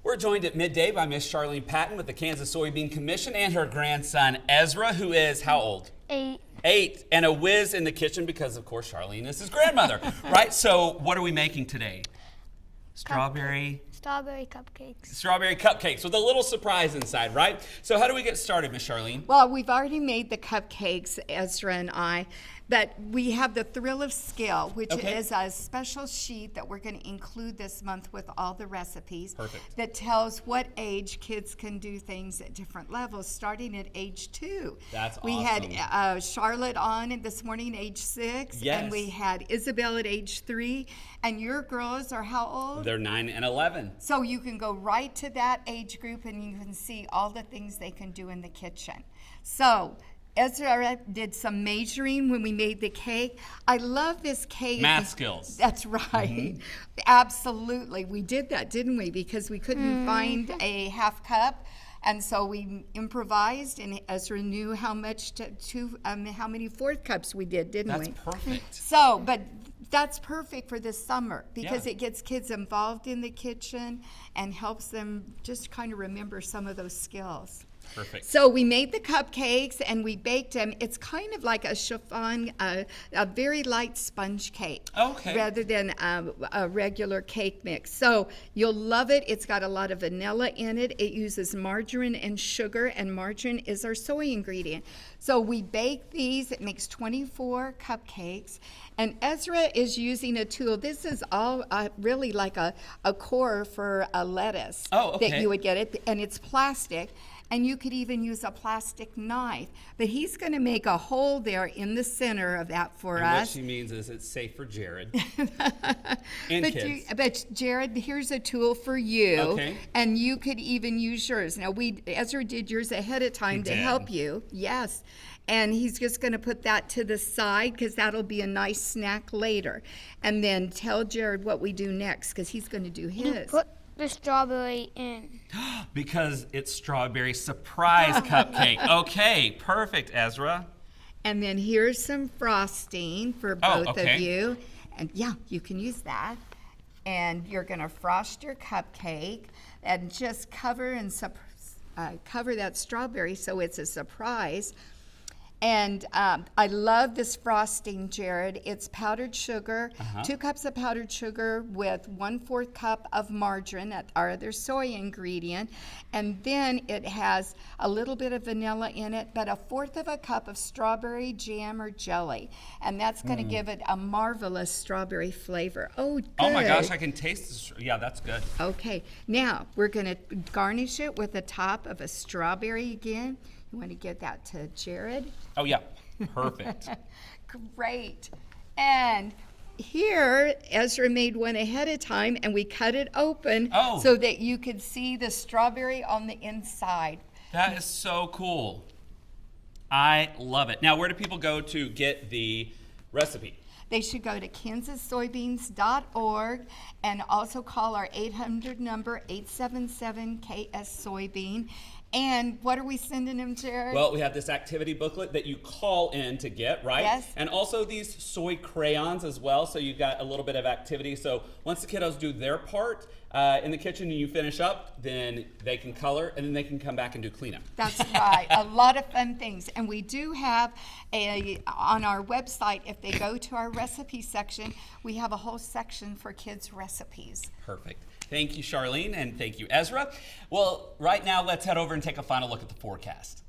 We're joined at midday by Miss Charlene Patton with the Kansas Soybean Commission and her grandson Ezra, who is how old? 8. 8, and a whiz in the kitchen because, of course, Charlene is his grandmother, right? So what are we making today? Strawberry cupcakes with a little surprise inside, right? So how do we get started, Miss Charlene? Well, we've already made the cupcakes, Ezra and I, but we have the Thrill of Skill, which is a special sheet that we're going to include this month with all the recipes. Perfect. That tells what age kids can do things at different levels, starting at age 2. That's we awesome. We had Charlotte on this morning, age 6, Yes. and we had Isabel at age 3, and your girls are how old? They're 9 and 11. So you can go right to that age group and you can see all the things they can do in the kitchen. So Ezra did some measuring when we made the cake. I love this cake. Math skills. That's right. Mm-hmm. Absolutely. We did that, didn't we? Because we couldn't find a half cup. And so we improvised, and Ezra knew how much how many fourth cups we did, didn't we? That's perfect. So, but that's perfect for this summer because Yeah. it gets kids involved in the kitchen and helps them just kind of remember some of those skills. Perfect. So we made the cupcakes and we baked them. It's kind of like a chiffon, a very light sponge cake, rather than a regular cake mix. So you'll love it. It's got a lot of vanilla in it. It uses margarine and sugar, and margarine is our soy ingredient. So we bake these. It makes 24 cupcakes. And Ezra is using a tool. This is all really like a core for a lettuce that you would get it, and it's plastic. And you could even use a plastic knife. But he's going to make a hole there in the center of that for us. What she means is it's safe for Jared and kids. But Jared, here's a tool for you. Okay. And you could even use yours. Now, Ezra did yours ahead of time to help you. Yes. And he's just going to put that to the side because that'll be a nice snack later. And then tell Jared what we do next because he's going to do his. Put the strawberry in. Because it's strawberry surprise cupcake. Okay, perfect, Ezra. And then here's some frosting for both of you. And yeah, you can use that. And you're going to frost your cupcake and just cover that strawberry so it's a surprise. And I love this frosting, Jared. It's powdered sugar, 2 cups of powdered sugar with 1/4 cup of margarine, our other soy ingredient. And then it has a little bit of vanilla in it, but 1/4 cup of strawberry jam or jelly. And that's going to give it a marvelous strawberry flavor. Oh, good. Oh my gosh, I can taste this. Yeah, that's good. Okay, now we're going to garnish it with the top of a strawberry again. You want to give that to Jared? Oh, yeah. Perfect. Great. And here, Ezra made one ahead of time, and we cut it open so that you could see the strawberry on the inside. That is so cool. I love it. Now, where do people go to get the recipe? They should go to kansassoybeans.org and also call our 800 number, 877-KS-SOYBEAN. And what are we sending them, Jared? Well, we have this activity booklet that you call in to get, right? Yes. And also these soy crayons as well, so you've got a little bit of activity. So once the kiddos do their part in the kitchen and you finish up, then they can color and then they can come back and do cleanup. That's right. A lot of fun things. And we do have on our website, if they go to our recipe section, we have a whole section for kids' recipes. Perfect. Thank you, Charlene, and thank you, Ezra. Well, right now, let's head over and take a final look at the forecast.